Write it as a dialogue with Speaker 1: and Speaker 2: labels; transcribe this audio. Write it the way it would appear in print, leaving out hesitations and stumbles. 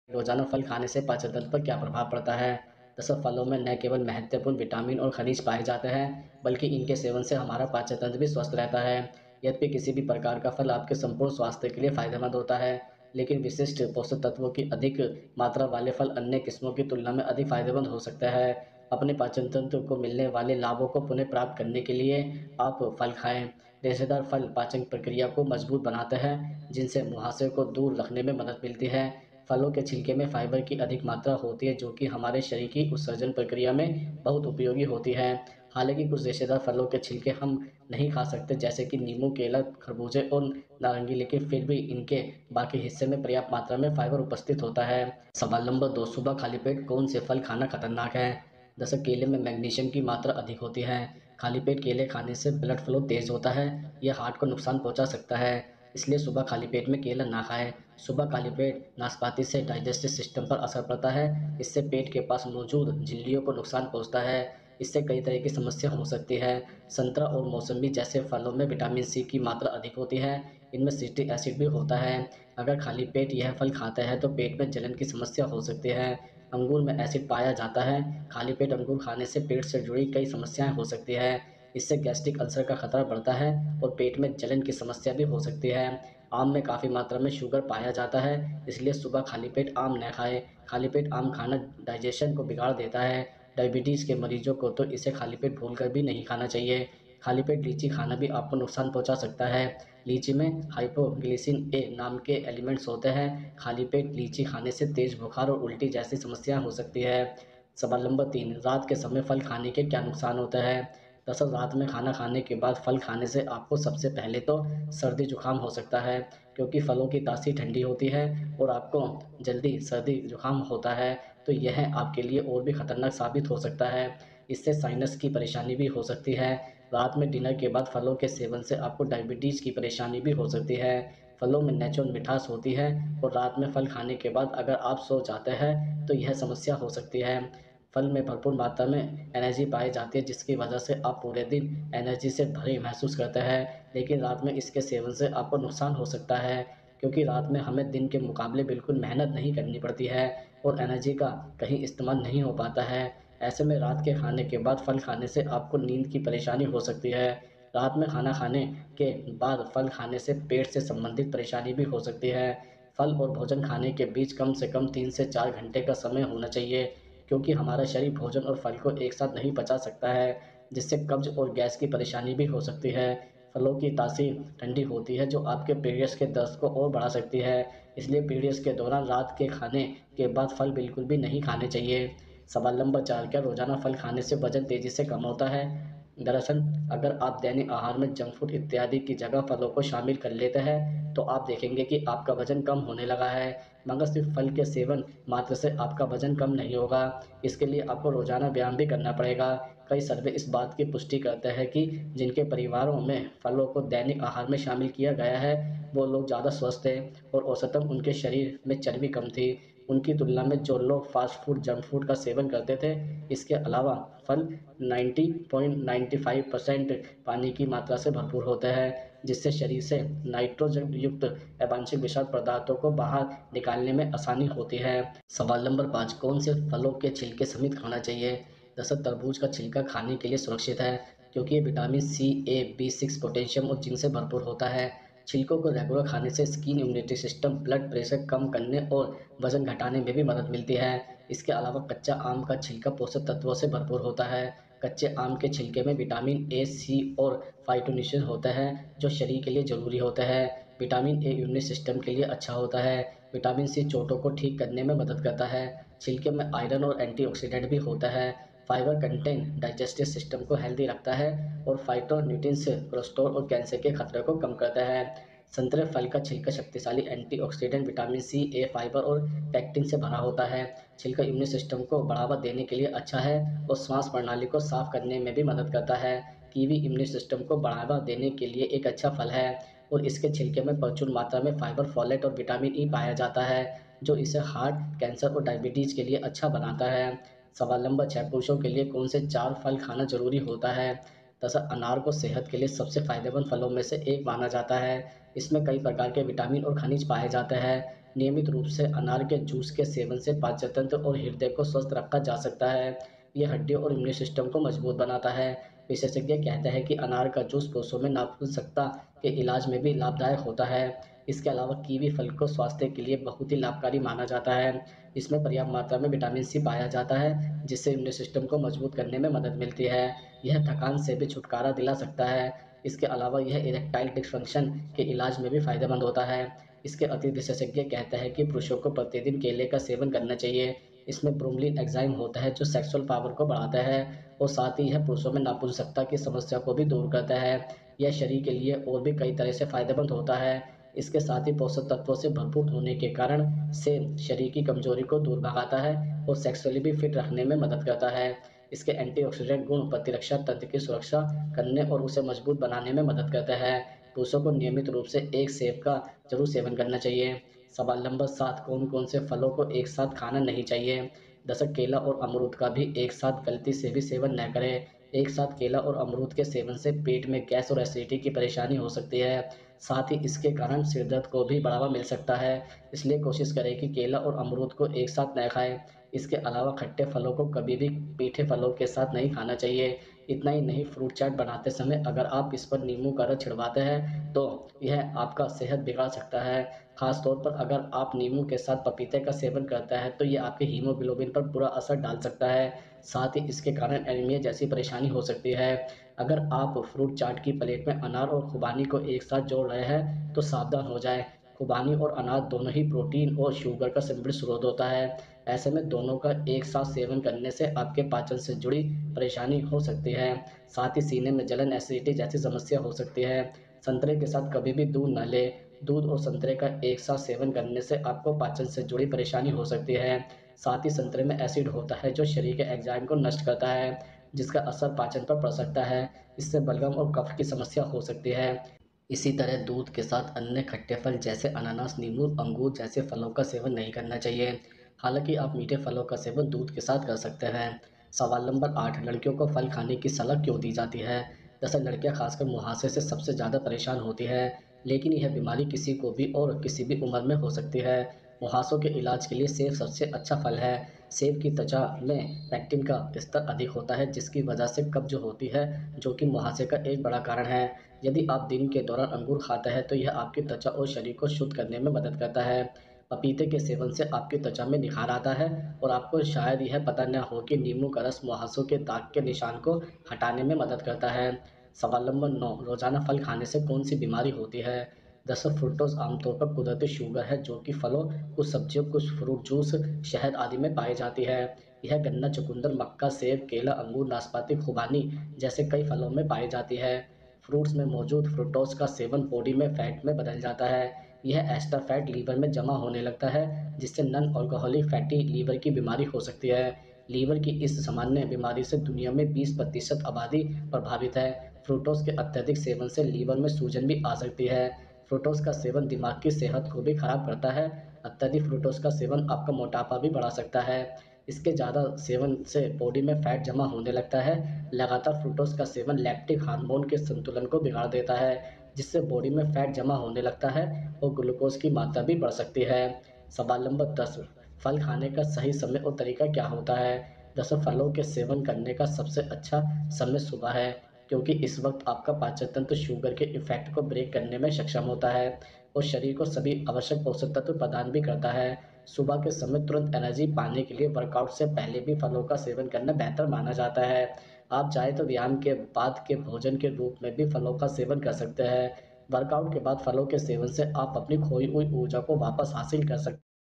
Speaker 1: रोजाना फल खाने से पाचन तंत्र पर क्या प्रभाव पड़ता है? दरअसल फलों में न केवल महत्वपूर्ण विटामिन और खनिज पाए जाते हैं, बल्कि इनके सेवन से हमारा पाचन तंत्र भी स्वस्थ रहता है। यद्यपि किसी भी प्रकार का फल आपके संपूर्ण स्वास्थ्य के लिए फायदेमंद होता है, लेकिन विशिष्ट पोषक तत्वों की अधिक मात्रा वाले फल अन्य किस्मों की तुलना में अधिक फायदेमंद हो सकते हैं। अपने पाचन तंत्र को मिलने वाले लाभों को पुनः प्राप्त करने के लिए आप फल खाएं। रेशेदार फल पाचन प्रक्रिया को मजबूत बनाते हैं, जिनसे मुहासे को दूर रखने में मदद मिलती है। फलों के छिलके में फाइबर की अधिक मात्रा होती है, जो कि हमारे शरीर की उत्सर्जन प्रक्रिया में बहुत उपयोगी होती है। हालांकि कुछ रेशेदार फलों के छिलके हम नहीं खा सकते, जैसे कि नींबू, केला, खरबूजे और नारंगी, लेकिन फिर भी इनके बाकी हिस्से में पर्याप्त मात्रा में फाइबर उपस्थित होता है। सवाल नंबर 2, सुबह खाली पेट कौन से फल खाना खतरनाक है? दरअसल केले में मैग्नीशियम की मात्रा अधिक होती है। खाली पेट केले खाने से ब्लड फ्लो तेज होता है। यह हार्ट को नुकसान पहुंचा सकता है, इसलिए सुबह खाली पेट में केला ना खाएं। सुबह खाली पेट नाशपाती से डाइजेस्टिव सिस्टम पर असर पड़ता है। इससे पेट के पास मौजूद झिल्लियों को नुकसान पहुंचता है। इससे कई तरह की समस्या हो सकती है। संतरा और मौसम्बी जैसे फलों में विटामिन सी की मात्रा अधिक होती है। इनमें सिट्रिक एसिड भी होता है। अगर खाली पेट यह फल खाते हैं तो पेट में जलन की समस्या हो सकती है। अंगूर में एसिड पाया जाता है। खाली पेट अंगूर खाने से पेट से जुड़ी कई समस्याएं हो सकती है। इससे गैस्ट्रिक अल्सर का खतरा बढ़ता है और पेट में जलन की समस्या भी हो सकती है। आम में काफ़ी मात्रा में शुगर पाया जाता है, इसलिए सुबह खाली पेट आम न खाएं। खाली पेट आम खाना डाइजेशन को बिगाड़ देता है। डायबिटीज़ के मरीजों को तो इसे खाली पेट भूलकर भी नहीं खाना चाहिए। खाली पेट लीची खाना भी आपको नुकसान पहुंचा सकता है। लीची में हाइपोग्लिसिन ए नाम के एलिमेंट्स होते हैं। खाली पेट लीची खाने से तेज बुखार और उल्टी जैसी समस्याएं हो सकती है। सवाल नंबर 3, रात के समय फल खाने के क्या नुकसान होते हैं? दरअसल रात में खाना खाने के बाद फल खाने से आपको सबसे पहले तो सर्दी जुकाम हो सकता है, क्योंकि फलों की तासीर ठंडी होती है और आपको जल्दी सर्दी जुकाम होता है, तो यह आपके लिए और भी खतरनाक साबित हो सकता है। इससे साइनस की परेशानी भी हो सकती है। रात में डिनर के बाद फलों के सेवन से आपको डायबिटीज़ की परेशानी भी हो सकती है। फलों में नेचुरल मिठास होती है और रात में फल खाने के बाद अगर आप सो जाते हैं तो यह समस्या हो सकती है। फल में भरपूर मात्रा में एनर्जी पाई जाती है, जिसकी वजह से आप पूरे दिन एनर्जी से भरे महसूस करते हैं, लेकिन रात में इसके सेवन से आपको नुकसान हो सकता है, क्योंकि रात में हमें दिन के मुकाबले बिल्कुल मेहनत नहीं करनी पड़ती है और एनर्जी का कहीं इस्तेमाल नहीं हो पाता है। ऐसे में रात के खाने के बाद फल खाने से आपको नींद की परेशानी हो सकती है। रात में खाना खाने के बाद फल खाने से पेट से संबंधित परेशानी भी हो सकती है। फल और भोजन खाने के बीच कम से कम 3 से 4 घंटे का समय होना चाहिए, क्योंकि हमारा शरीर भोजन और फल को एक साथ नहीं पचा सकता है, जिससे कब्ज और गैस की परेशानी भी हो सकती है। फलों की तासीर ठंडी होती है, जो आपके पीरियड्स के दर्द को और बढ़ा सकती है। इसलिए पीरियड्स के दौरान रात के खाने के बाद फल बिल्कुल भी नहीं खाने चाहिए। सवाल नंबर 4, क्या रोजाना फल खाने से वजन तेजी से कम होता है? दरअसल अगर आप दैनिक आहार में जंक फूड इत्यादि की जगह फलों को शामिल कर लेते हैं, तो आप देखेंगे कि आपका वजन कम होने लगा है, मगर सिर्फ फल के सेवन मात्र से आपका वजन कम नहीं होगा। इसके लिए आपको रोजाना व्यायाम भी करना पड़ेगा। कई सर्वे इस बात की पुष्टि करते हैं कि जिनके परिवारों में फलों को दैनिक आहार में शामिल किया गया है, वो लोग ज़्यादा स्वस्थ हैं और औसतन उनके शरीर में चर्बी कम थी, उनकी तुलना में जो लोग फास्ट फूड, जंक फूड का सेवन करते थे। इसके अलावा फल 90.95% पानी की मात्रा से भरपूर होते हैं, जिससे शरीर से नाइट्रोजन युक्त अवांछित विषाक्त पदार्थों को बाहर निकालने में आसानी होती है। सवाल नंबर 5, कौन से फलों के छिलके समेत खाना चाहिए? दरअसल तरबूज का छिलका खाने के लिए सुरक्षित है, क्योंकि ये विटामिन सी, ए, बी6, पोटेशियम और जिंक से भरपूर होता है। छिलकों को रेगुलर खाने से skin immunity system, blood pressure कम करने और वजन घटाने में भी मदद मिलती है। इसके अलावा कच्चा आम का छिलका पोषक तत्वों से भरपूर होता है। कच्चे आम के छिलके में विटामिन ए, सी और फाइटोन्यूट्रिएंट्स होते हैं, जो शरीर के लिए जरूरी होते हैं। विटामिन ए इम्यून सिस्टम के लिए अच्छा होता है। विटामिन सी चोटों को ठीक करने में मदद करता है। छिलके में आयरन और एंटीऑक्सीडेंट भी होता है। फाइबर कंटेंट डाइजेस्टिव सिस्टम को हेल्दी रखता है और फाइटोन्यूट्रिएंट्स कोलेस्ट्रॉल और कैंसर के खतरे को कम करता है। संतरे फल का छिलका शक्तिशाली एंटीऑक्सीडेंट, विटामिन सी, ए, फाइबर और पेक्टिन से भरा होता है। छिलका इम्यून सिस्टम को बढ़ावा देने के लिए अच्छा है और श्वास प्रणाली को साफ करने में भी मदद करता है। कीवी इम्यून सिस्टम को बढ़ावा देने के लिए एक अच्छा फल है और इसके छिलके में प्रचुर मात्रा में फाइबर, फोलेट और विटामिन ई पाया जाता है, जो इसे हार्ट, कैंसर और डायबिटीज के लिए अच्छा बनाता है। सवाल नंबर 6, पुरुषों के लिए कौन से 4 फल खाना जरूरी होता है? दरअसल अनार को सेहत के लिए सबसे फायदेमंद फलों में से एक माना जाता है। इसमें कई प्रकार के विटामिन और खनिज पाए जाते हैं। नियमित रूप से अनार के जूस के सेवन से पाचन तंत्र और हृदय को स्वस्थ रखा जा सकता है। यह हड्डियों और इम्यून सिस्टम को मजबूत बनाता है। विशेषज्ञ कहते हैं कि अनार का जूस पुरुषों में नपुंसकता के इलाज में भी लाभदायक होता है। इसके अलावा कीवी फल को स्वास्थ्य के लिए बहुत ही लाभकारी माना जाता है। इसमें पर्याप्त मात्रा में विटामिन सी पाया जाता है, जिससे इम्यून सिस्टम को मजबूत करने में मदद मिलती है। यह थकान से भी छुटकारा दिला सकता है। इसके अलावा यह इरेक्टाइल डिस्फंक्शन के इलाज में भी फायदेमंद होता है। इसके अतिरिक्त विशेषज्ञ कहते हैं कि पुरुषों को प्रतिदिन केले का सेवन करना चाहिए। इसमें ब्रोमीलिन एंजाइम होता है जो सेक्सुअल पावर को बढ़ाता है और साथ ही यह पुरुषों में नपुंसकता की समस्या को भी दूर करता है। यह शरीर के लिए और भी कई तरह से फायदेमंद होता है। इसके साथ ही पोषक तत्वों से भरपूर होने के कारण से शरीर की कमजोरी को दूर भगाता है और सेक्सुअली भी फिट रखने में मदद करता है। इसके एंटीऑक्सीडेंट गुण प्रतिरक्षा तंत्र की सुरक्षा करने और उसे मजबूत बनाने में मदद करता है। पुरुषों को नियमित रूप से एक सेब का जरूर सेवन करना चाहिए। सवाल नंबर 7, कौन-कौन से फलों को एक साथ खाना नहीं चाहिए? दरअसल केला और अमरूद का भी एक साथ गलती से भी सेवन न करें। एक साथ केला और अमरूद के सेवन से पेट में गैस और एसिडिटी की परेशानी हो सकती है। साथ ही इसके कारण सिर दर्द को भी बढ़ावा मिल सकता है। इसलिए कोशिश करें कि केला और अमरूद को एक साथ न खाएँ। इसके अलावा खट्टे फलों को कभी भी मीठे फलों के साथ नहीं खाना चाहिए। इतना ही नहीं, फ्रूट चाट बनाते समय अगर आप इस पर नींबू का रस छिड़वाते हैं, तो यह आपका सेहत बिगाड़ सकता है। ख़ास तौर पर अगर आप नींबू के साथ पपीते का सेवन करते हैं, तो ये आपके हीमोग्लोबिन पर बुरा असर डाल सकता है। साथ ही इसके कारण एनीमिया जैसी परेशानी हो सकती है। अगर आप फ्रूट चाट की प्लेट में अनार और खुबानी को एक साथ जोड़ रहे हैं, तो सावधान हो जाएँ। खुबानी और अनार दोनों ही प्रोटीन और शुगर का समृद्ध स्रोत होता है। ऐसे में दोनों का एक साथ सेवन करने से आपके पाचन से जुड़ी परेशानी हो सकती है। साथ ही सीने में जलन, एसिडिटी जैसी समस्या हो सकती है। संतरे के साथ कभी भी दूध न लें। दूध और संतरे का एक साथ सेवन करने से आपको पाचन से जुड़ी परेशानी हो सकती है। साथ ही संतरे में एसिड होता है जो शरीर के एंजाइम को नष्ट करता है, जिसका असर पाचन पर पड़ सकता है। इससे बलगम और कफ की समस्या हो सकती है। इसी तरह दूध के साथ अन्य खट्टे फल जैसे अनानास, नींबू, अंगूर जैसे फलों का सेवन नहीं करना चाहिए। हालांकि आप मीठे फलों का सेवन दूध के साथ कर सकते हैं। सवाल नंबर 8, लड़कियों को फल खाने की सलाह क्यों दी जाती है? दरअसल लड़कियां खासकर मुहासे से सबसे ज़्यादा परेशान होती है, लेकिन यह बीमारी किसी को भी और किसी भी उम्र में हो सकती है। मुहासों के इलाज के लिए सेब सबसे अच्छा फल है। सेब की त्वचा में पैक्टिन का स्तर अधिक होता है, जिसकी वजह से कब्ज होती है, जो कि मुहासे का एक बड़ा कारण है। यदि आप दिन के दौरान अंगूर खाते हैं, तो यह आपकी त्वचा और शरीर को शुद्ध करने में मदद करता है। पपीते के सेवन से आपकी त्वचा में निखार आता है और आपको शायद यह पता न हो कि नींबू का रस मुहासों के दाग के निशान को हटाने में मदद करता है। सवाल नंबर 9, रोजाना फल खाने से कौन सी बीमारी होती है? दरअसल फ्रुक्टोज आमतौर पर कुदरती शुगर है जो कि फलों, कुछ सब्जियों, कुछ फ्रूट जूस, शहद आदि में पाई जाती है। यह गन्ना, चुकंदर, मक्का, सेब, केला, अंगूर, नाशपाती, खुबानी जैसे कई फलों में पाई जाती है। फ्रूट्स में मौजूद फ्रुक्टोज का सेवन बॉडी में फैट में बदल जाता है। यह एस्टर फैट लीवर में जमा होने लगता है, जिससे नॉन अल्कोहलिक फैटी लीवर की बीमारी हो सकती है। लीवर की इस सामान्य बीमारी से दुनिया में 20% आबादी प्रभावित है। फ्रुक्टोज के अत्यधिक सेवन से लीवर में सूजन भी आ सकती है। फ्रुक्टोज का सेवन दिमाग की सेहत को भी खराब करता है। अत्यधिक फ्रुक्टोज का सेवन आपका मोटापा भी बढ़ा सकता है। इसके ज़्यादा सेवन से बॉडी में फैट जमा होने लगता है। लगातार फ्रुक्टोज का सेवन लैक्टिक हार्मोन के संतुलन को बिगाड़ देता है, जिससे बॉडी में फैट जमा होने लगता है और ग्लूकोज की मात्रा भी बढ़ सकती है। सवाल नंबर 10, फल खाने का सही समय और तरीका क्या होता है? दरअसल फलों के सेवन करने का सबसे अच्छा समय सुबह है, क्योंकि इस वक्त आपका पाचन तंत्र शुगर के इफेक्ट को ब्रेक करने में सक्षम होता है और शरीर को सभी आवश्यक पोषक तत्व प्रदान भी करता है। सुबह के समय तुरंत एनर्जी पाने के लिए वर्कआउट से पहले भी फलों का सेवन करना बेहतर माना जाता है। आप चाहें तो व्यायाम के बाद के भोजन के रूप में भी फलों का सेवन कर सकते हैं। वर्कआउट के बाद फलों के सेवन से आप अपनी खोई हुई ऊर्जा को वापस हासिल कर सकते हैं।